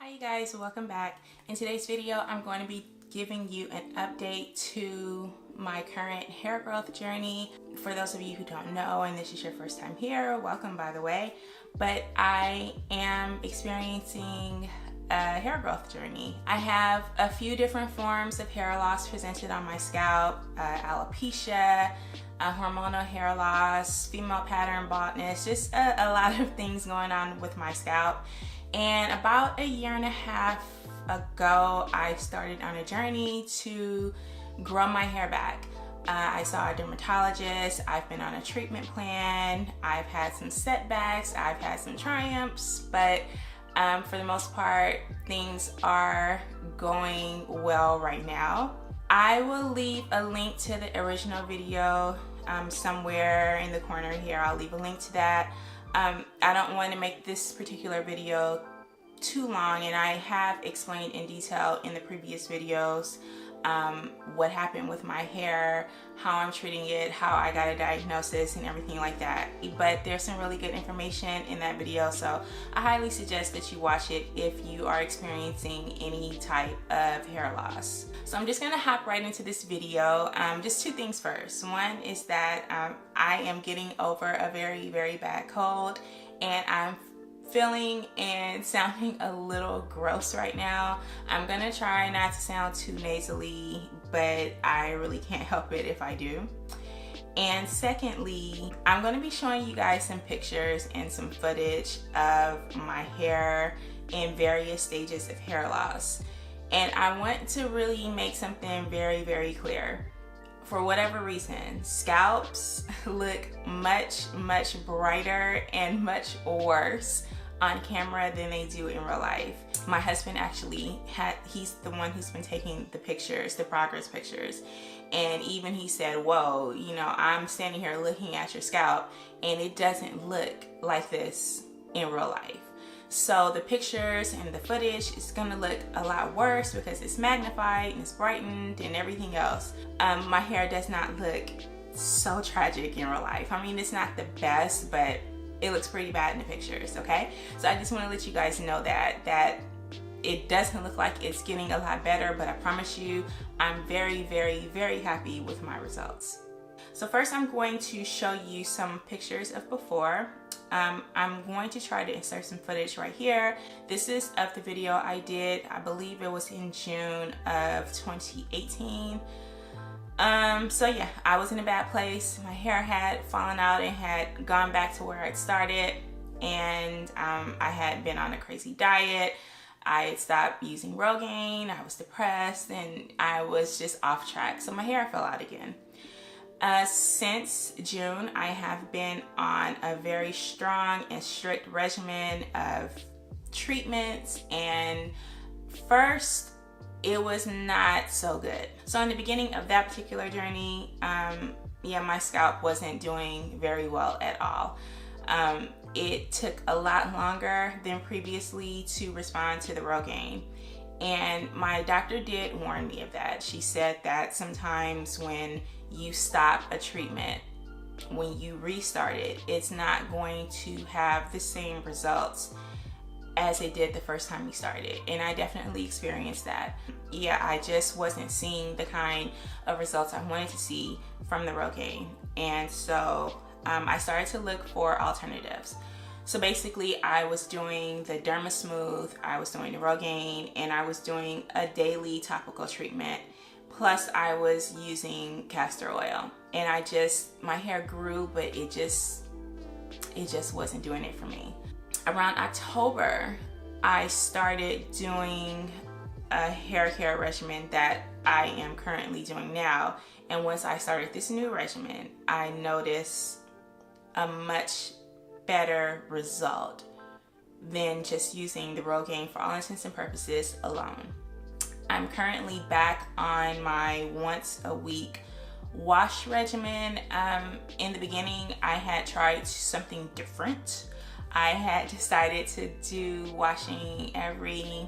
Hi you guys, welcome back. In today's video, I'm going to be giving you an update to my current hair growth journey. For those of you who don't know, and this is your first time here, welcome by the way, but I am experiencing a hair growth journey. I have a few different forms of hair loss presented on my scalp, alopecia, hormonal hair loss, female pattern baldness, just a lot of things going on with my scalp. And about a year and a half ago, I started on a journey to grow my hair back. I saw a dermatologist, I've been on a treatment plan, I've had some setbacks, I've had some triumphs, but for the most part, things are going well right now. I will leave a link to the original video somewhere in the corner here. I'll leave a link to that. I don't want to make this particular video too long, and I have explained in detail in the previous videos what happened with my hair, how I'm treating it, how I got a diagnosis and everything like that. But there's some really good information in that video, so I highly suggest that you watch it if you are experiencing any type of hair loss. So I'm just gonna hop right into this video. Just two things first. One is that I am getting over a very bad cold, and I'm feeling and sounding a little gross right now. I'm gonna try not to sound too nasally, but I really can't help it if I do. And secondly, I'm gonna be showing you guys some pictures and some footage of my hair in various stages of hair loss. And I want to really make something very clear. For whatever reason, scalps look much brighter and much worse on camera than they do in real life. My husband actually he's the one who's been taking the pictures, the progress pictures. And even he said, whoa, you know, I'm standing here looking at your scalp and it doesn't look like this in real life. So the pictures and the footage is gonna look a lot worse because it's magnified and it's brightened and everything else. My hair does not look so tragic in real life. I mean, it's not the best, but it looks pretty bad in the pictures, okay? So I just want to let you guys know that it doesn't look like it's getting a lot better, but I promise you, I'm very happy with my results. So first I'm going to show you some pictures of before. I'm going to try to insert some footage right here. This is of the video I did, I believe it was in June of 2018. So yeah, I was in a bad place. My hair had fallen out and had gone back to where it started, and I had been on a crazy diet. I had stopped using Rogaine, I was depressed, and I was just off track, so my hair fell out again. Since June, I have been on a very strong and strict regimen of treatments, and first, it was not so good. So in the beginning of that particular journey, yeah, my scalp wasn't doing very well at all. It took a lot longer than previously to respond to the Rogaine. And my doctor did warn me of that. She said that sometimes when you stop a treatment, when you restart it, it's not going to have the same results as it did the first time we started. And I definitely experienced that. Yeah, I just wasn't seeing the kind of results I wanted to see from the Rogaine. And so I started to look for alternatives. So basically I was doing the Derma Smoothe, I was doing the Rogaine, and I was doing a daily topical treatment. Plus I was using castor oil. And my hair grew, but it just wasn't doing it for me. Around October, I started doing a hair care regimen that I am currently doing now. And once I started this new regimen, I noticed a much better result than just using the Rogaine for all intents and purposes alone. I'm currently back on my once a week wash regimen. In the beginning, I had tried something different. I had decided to do washing every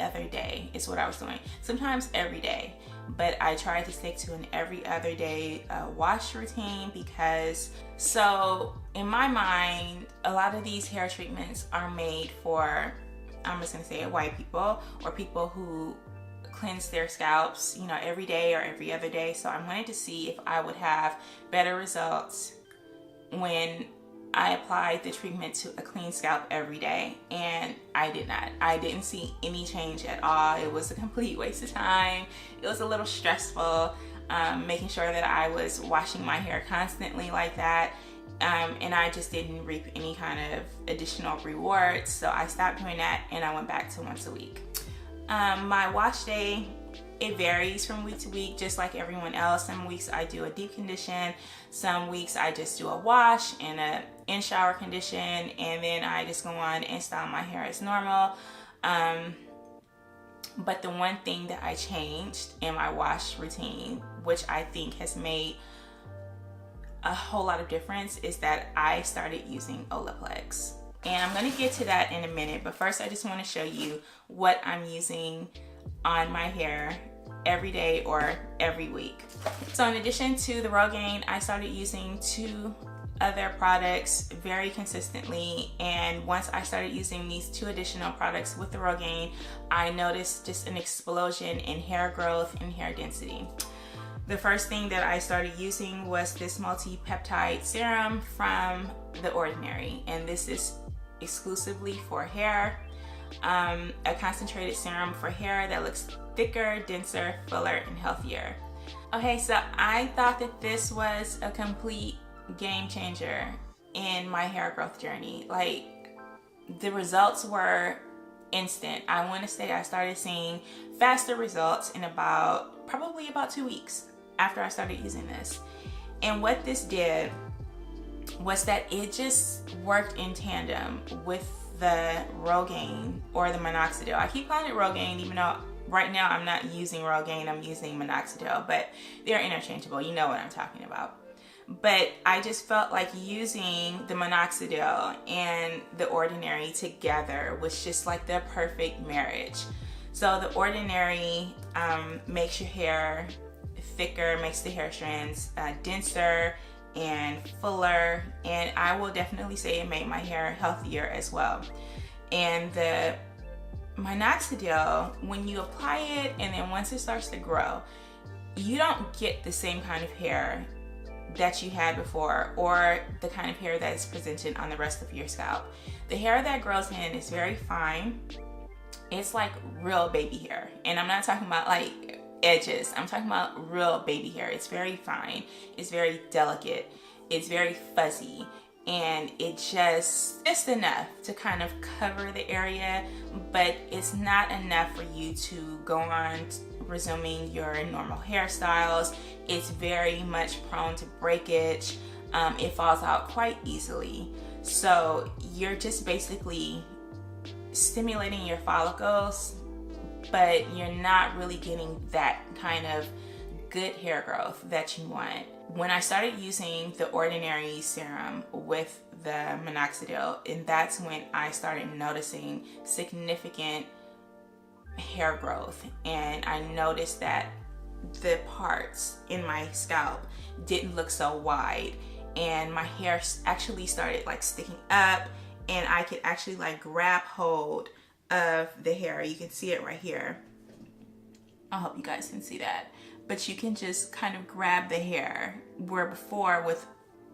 other day is what I was doing. Sometimes every day, but I tried to stick to an every other day wash routine because, so in my mind, a lot of these hair treatments are made for I'm just gonna say it, white people or people who cleanse their scalps, you know, every day or every other day. So I wanted to see if I would have better results when I applied the treatment to a clean scalp every day, and I did not. I didn't see any change at all. It was a complete waste of time. It was a little stressful, making sure that I was washing my hair constantly like that, and I just didn't reap any kind of additional rewards. So I stopped doing that and I went back to once a week. My wash day, it varies from week to week, just like everyone else. Some weeks I do a deep condition, some weeks I just do a wash and a in-shower condition, and then I just go on and style my hair as normal. But the one thing that I changed in my wash routine, which I think has made a whole lot of difference, is that I started using Olaplex. And I'm gonna get to that in a minute, but first I just wanna show you what I'm using on my hair every day or every week. So in addition to the Rogaine, I started using 2 other products very consistently, and once I started using these 2 additional products with the Rogaine, I noticed just an explosion in hair growth and hair density. The first thing that I started using was this multi-peptide serum from The Ordinary, and this is exclusively for hair. A concentrated serum for hair that looks thicker, denser, fuller, and healthier. Okay, so I thought that this was a complete game changer in my hair growth journey. Like, the results were instant. I want to say I started seeing faster results in probably about 2 weeks after I started using this. And what this did was that it just worked in tandem with the Rogaine or the Minoxidil. I keep calling it Rogaine even though right now I'm not using Rogaine, I'm using Minoxidil, but they're interchangeable. You know what I'm talking about. But I just felt like using the Minoxidil and The Ordinary together was just like the perfect marriage. So The Ordinary makes your hair thicker, makes the hair strands denser and fuller, and I will definitely say it made my hair healthier as well. And the Minoxidil, when you apply it and then once it starts to grow, you don't get the same kind of hair that you had before or the kind of hair that is presented on the rest of your scalp. The hair that grows in is very fine. It's like real baby hair, and I'm not talking about like edges. I'm talking about real baby hair. It's very fine. It's very delicate. It's very fuzzy, and it's just enough to kind of cover the area, but it's not enough for you to go on resuming your normal hairstyles. It's very much prone to breakage. It falls out quite easily. So you're just basically stimulating your follicles, but you're not really getting that kind of good hair growth that you want. When I started using the Ordinary serum with the Minoxidil, and that's when I started noticing significant hair growth, and I noticed that the parts in my scalp didn't look so wide, and my hair actually started like sticking up, and I could actually like grab hold of the hair. You can see it right here. I hope you guys can see that, but you can just kind of grab the hair, where before with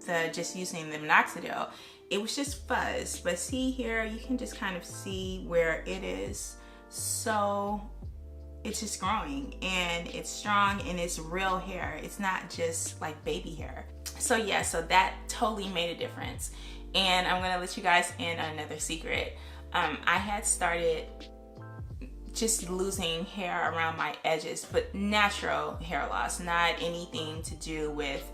the just using the Minoxidil it was just fuzz. But see here, you can just kind of see where it is. So it's just growing and it's strong and it's real hair. It's not just like baby hair. So yeah, so that totally made a difference. And I'm gonna let you guys in on another secret. I had started just losing hair around my edges, but natural hair loss, not anything to do with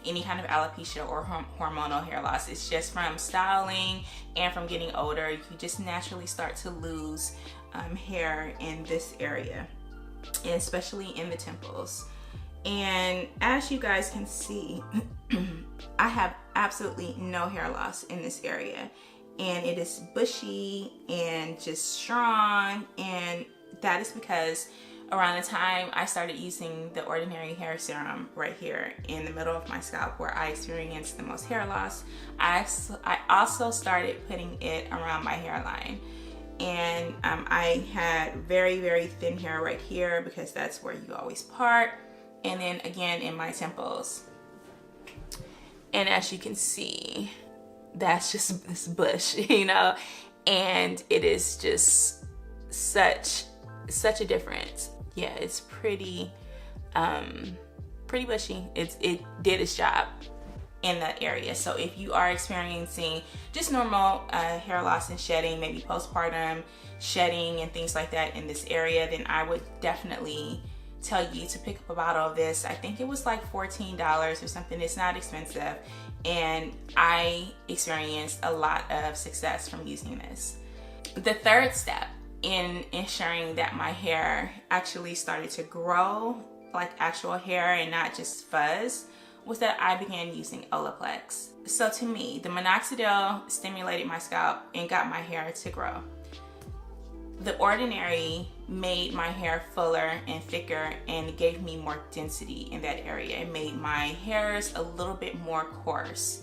any kind of alopecia or hormonal hair loss. It's just from styling and from getting older. You just naturally start to lose hair in this area, and especially in the temples. And as you guys can see, I have absolutely no hair loss in this area, and it is bushy and just strong. And that is because around the time I started using the Ordinary hair serum right here in the middle of my scalp where I experienced the most hair loss, I also started putting it around my hairline. and I had very, very thin hair right here because that's where you always part, and then again in my temples. And as you can see, that's just this bush, you know, and it is just such a difference. Yeah, it's pretty bushy. It did its job in that area. So if you are experiencing just normal hair loss and shedding, maybe postpartum shedding and things like that in this area, then I would definitely tell you to pick up a bottle of this. I think it was like $14 or something. It's not expensive, and I experienced a lot of success from using this. The third step in ensuring that my hair actually started to grow like actual hair and not just fuzz was that I began using Olaplex. So to me, the Minoxidil stimulated my scalp and got my hair to grow. The Ordinary made my hair fuller and thicker and gave me more density in that area. It made my hairs a little bit more coarse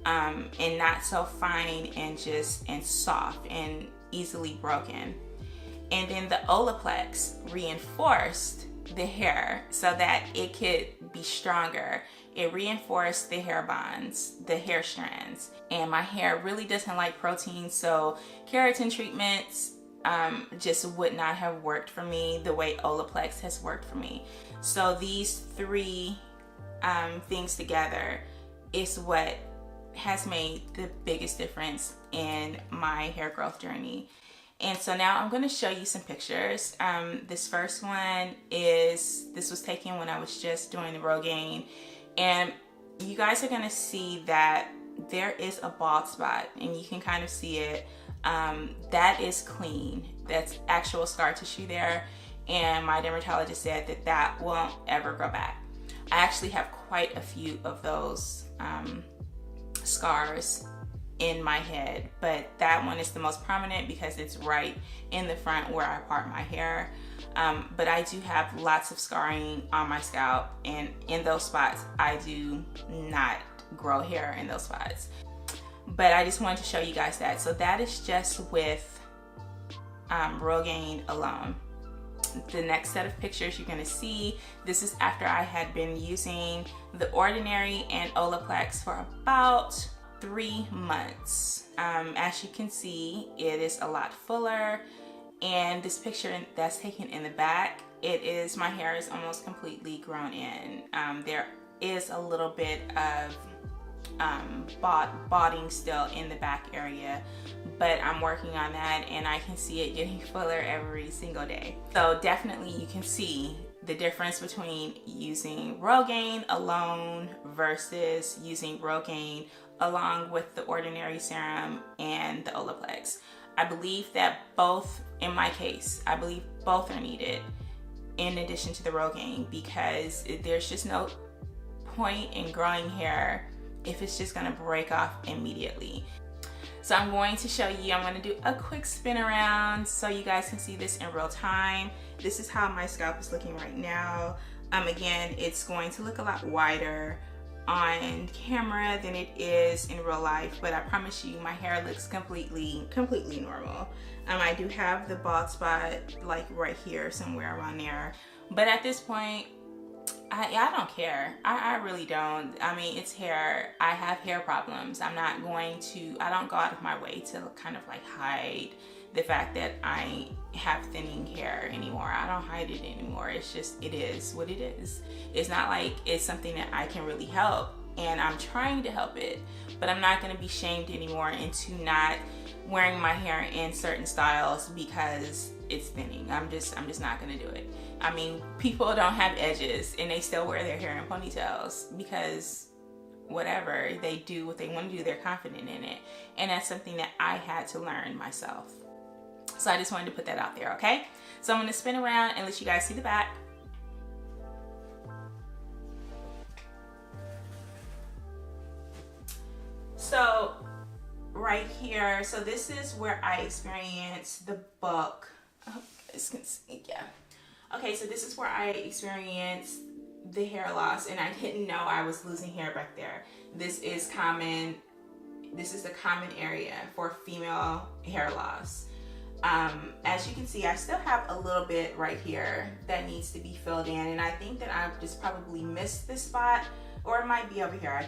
and not so fine and soft and easily broken. And then the Olaplex reinforced the hair so that it could be stronger. It reinforced the hair bonds, the hair strands. And my hair really doesn't like protein, so keratin treatments just would not have worked for me the way Olaplex has worked for me. So these three things together is what has made the biggest difference in my hair growth journey. And so now I'm going to show you some pictures. This first one this was taken when I was just doing the Rogaine, and you guys are going to see that there is a bald spot, and you can kind of see it. That is clean. That's actual scar tissue there, and my dermatologist said that that won't ever grow back. I actually have quite a few of those scars in my head, but that one is the most prominent because it's right in the front where I part my hair. But I do have lots of scarring on my scalp, and in those spots I do not grow hair in those spots. But I just wanted to show you guys that. So that is just with Rogaine alone. The next set of pictures you're going to see, this is after I had been using the Ordinary and Olaplex for about 3 months. As you can see, it is a lot fuller, and this picture that's taken in the back, my hair is almost completely grown in. There is a little bit of balding still in the back area, but I'm working on that, and I can see it getting fuller every single day. So definitely you can see the difference between using Rogaine alone versus using Rogaine along with the Ordinary Serum and the Olaplex. I believe that both, in my case, I believe both are needed in addition to the Rogaine, because there's just no point in growing hair if it's just gonna break off immediately. So I'm going to show you, I'm gonna do a quick spin around so you guys can see this in real time. This is how my scalp is looking right now. Again, it's going to look a lot wider on camera than it is in real life, but I promise you my hair looks completely normal. I do have the bald spot like right here, somewhere around there, but at this point I don't care. I really don't. I mean, it's hair. I have hair problems. I don't go out of my way to kind of like hide the fact that I have thinning hair anymore. I don't hide it anymore. It's just, it is what it is. It's not like it's something that I can really help, and I'm trying to help it, but I'm not going to be shamed anymore into not wearing my hair in certain styles because it's thinning. I'm just not going to do it. I mean, people don't have edges and they still wear their hair in ponytails because whatever, they do what they want to do, they're confident in it. And that's something that I had to learn myself. So I just wanted to put that out there, okay? So I'm going to spin around and let you guys see the back. So right here, so this is where I experienced the bulk. I hope you guys can see, yeah. Okay, so this is where I experienced the hair loss, and I didn't know I was losing hair back there. This is common. This is the common area for female hair loss. As you can see, I still have a little bit right here that needs to be filled in, and I think that I just probably missed this spot, or it might be over here. I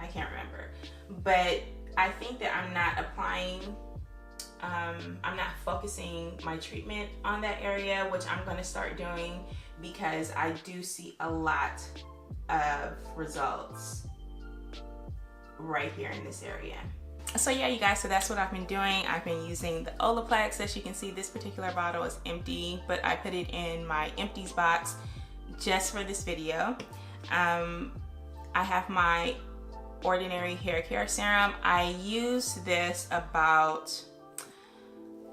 can't remember, but I think that I'm not applying, I'm not focusing my treatment on that area, which I'm going to start doing because I do see a lot of results right here in this area. So yeah, you guys, so that's what I've been doing. I've been using the Olaplex. As you can see, this particular bottle is empty, but I put it in my empties box just for this video. I have my Ordinary Hair Care Serum. I use this about,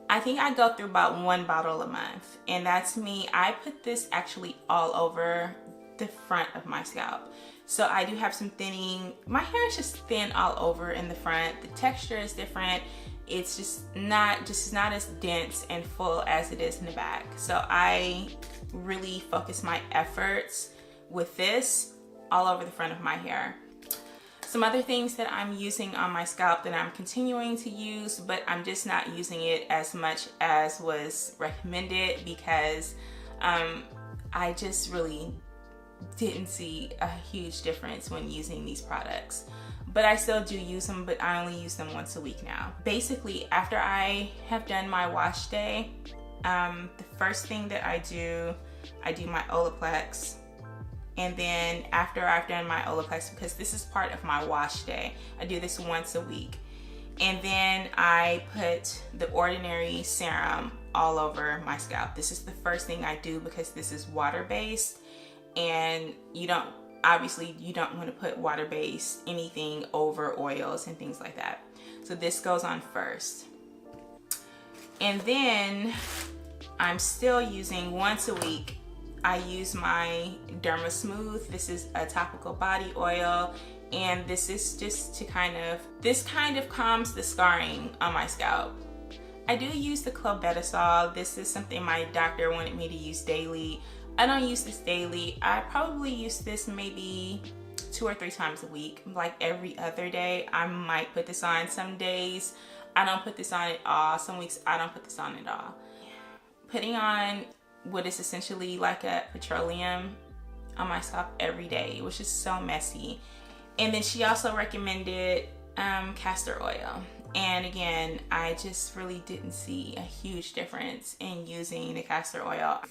I think I go through about 1 bottle a month, and that's me. I put this actually all over the front of my scalp. So I do have some thinning. My hair is just thin all over in the front. The texture is different. It's just not as dense and full as it is in the back. So I really focus my efforts with this all over the front of my hair. Some other things that I'm using on my scalp that I'm continuing to use, but I'm just not using it as much as was recommended because I just really didn't see a huge difference when using these products. But I still do use them, but I only use them once a week now. Basically, after I have done my wash day, the first thing that I do my Olaplex. And then after I've done my Olaplex, because this is part of my wash day, I do this once a week. And then I put the Ordinary Serum all over my scalp. This is the first thing I do because this is water-based, and obviously you don't want to put water-based anything over oils and things like that. So this goes on first. And then I'm still using once a week, I use my Derma Smooth. This is a topical body oil, and this is just to this kind of calms the scarring on my scalp. I do use the Clobetasol. This is something my doctor wanted me to use daily. I don't use this daily. I probably use this maybe 2 or 3 times a week, like every other day. I might put this on. Some days I don't put this on at all. Some weeks I don't put this on at all. Putting on what is essentially like a petroleum on my scalp every day. It was just so messy. And then she also recommended castor oil. And again, I just really didn't see a huge difference in using the castor oil.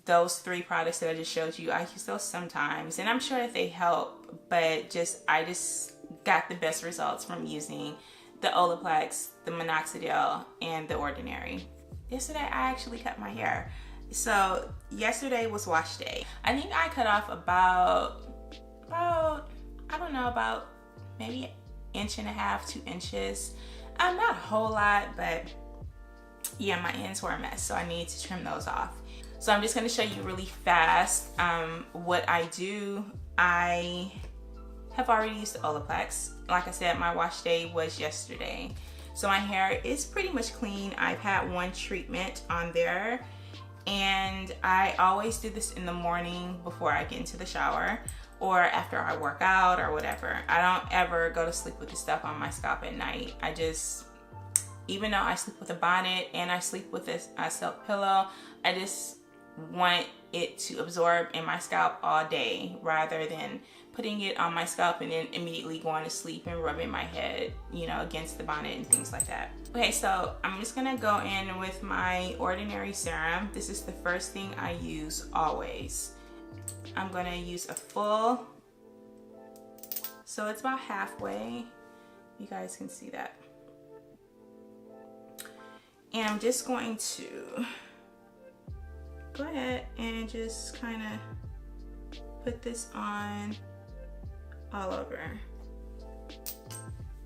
Those 3 products that I just showed you, I use those sometimes, and I'm sure that they help, but I just got the best results from using the Olaplex, the Minoxidil, and the Ordinary. Yesterday, I actually cut my hair. So yesterday was wash day. I think I cut off about I don't know, about maybe 1.5 to 2 inches. Not a whole lot, but yeah, my ends were a mess, so I need to trim those off. So I'm just going to show you really fast what I do. I have already used the Olaplex. Like I said, my wash day was yesterday. So my hair is pretty much clean. I've had 1 treatment on there. And I always do this in the morning before I get into the shower or after I work out or whatever. I don't ever go to sleep with this stuff on my scalp at night. I just, even though I sleep with a bonnet and I sleep with a silk pillow, I just want it to absorb in my scalp all day rather than putting it on my scalp and then immediately going to sleep and rubbing my head, against the bonnet and things like that. Okay, so I'm just gonna go in with my Ordinary Serum. This is the first thing I use always. I'm gonna use a full, so it's about halfway. You guys can see that. And I'm just going to go ahead and just kind of put this on all over.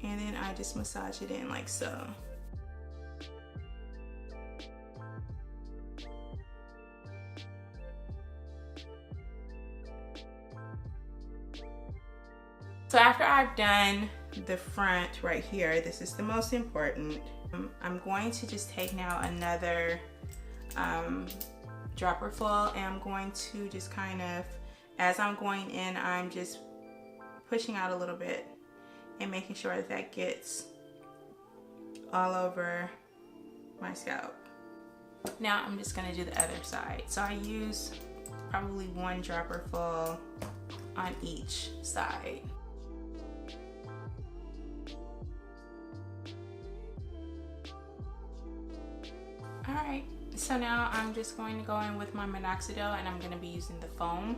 And then I just massage it in like so. So after I've done the front right here, this is the most important. I'm going to just take now another dropper full, and I'm going to just kind of, as I'm going in, I'm just pushing out a little bit and making sure that that gets all over my scalp. Now I'm just gonna do the other side. So I use probably 1 dropper full on each side. Alright, so now I'm just going to go in with my Minoxidil, and I'm going to be using the foam.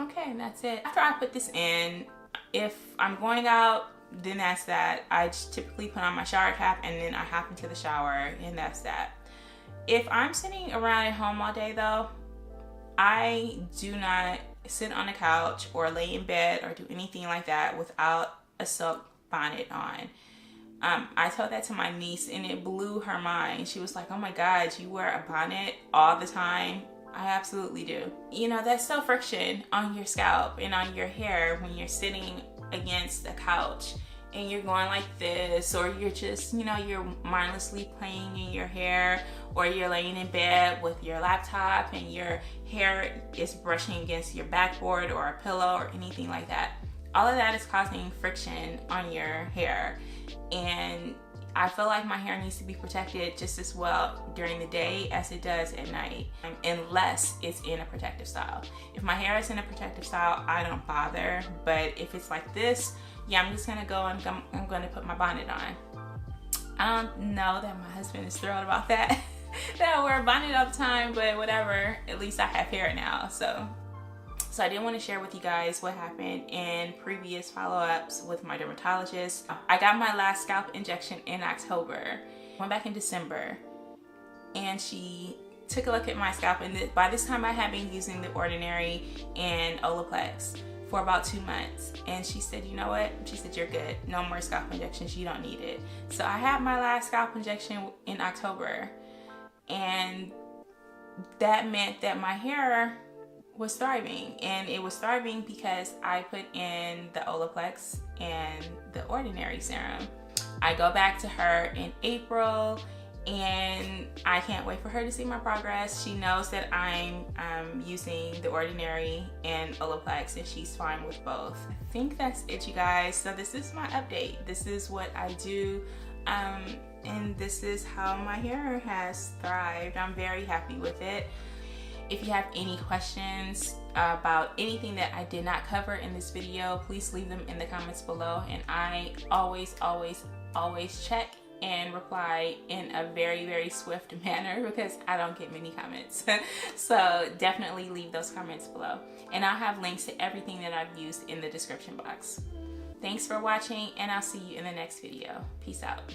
Okay, and that's it. After I put this in, if I'm going out, then that's that. I just typically put on my shower cap and then I hop into the shower, and that's that. If I'm sitting around at home all day though, I do not sit on the couch or lay in bed or do anything like that without a silk bonnet on. I told that to my niece and it blew her mind. She was like, oh my God, you wear a bonnet all the time? I absolutely do. You know, that's still friction on your scalp and on your hair when you're sitting against a couch and you're going like this, or you're just, you know, you're mindlessly playing in your hair, or you're laying in bed with your laptop and your hair is brushing against your backboard or a pillow or anything like that. All of that is causing friction on your hair, and I feel like my hair needs to be protected just as well during the day as it does at night, unless it's in a protective style. If my hair is in a protective style, I don't bother, but if it's like this, yeah, I'm just gonna go and I'm gonna put my bonnet on. I don't know that my husband is thrilled about that, that I wear a bonnet all the time, but whatever, at least I have hair now, so I did want to share with you guys what happened in previous follow-ups with my dermatologist. I got my last scalp injection in October, went back in December, and she took a look at my scalp, and by this time I had been using The Ordinary and Olaplex for about 2 months, and she said, you know what? She said, you're good. No more scalp injections. You don't need it. So I had my last scalp injection in October, and that meant that my hair was thriving, and it was thriving because I put in the Olaplex and the Ordinary serum. I go back to her in April, and I can't wait for her to see my progress. She knows that I'm using the Ordinary and Olaplex, and she's fine with both. I think that's it, you guys. So this is my update. This is what I do, and this is how my hair has thrived. I'm very happy with it. If you have any questions about anything that I did not cover in this video, please leave them in the comments below, and I always check and reply in a very swift manner because I don't get many comments. So definitely leave those comments below, and I'll have links to everything that I've used in the description box. Thanks for watching, and I'll see you in the next video. Peace out.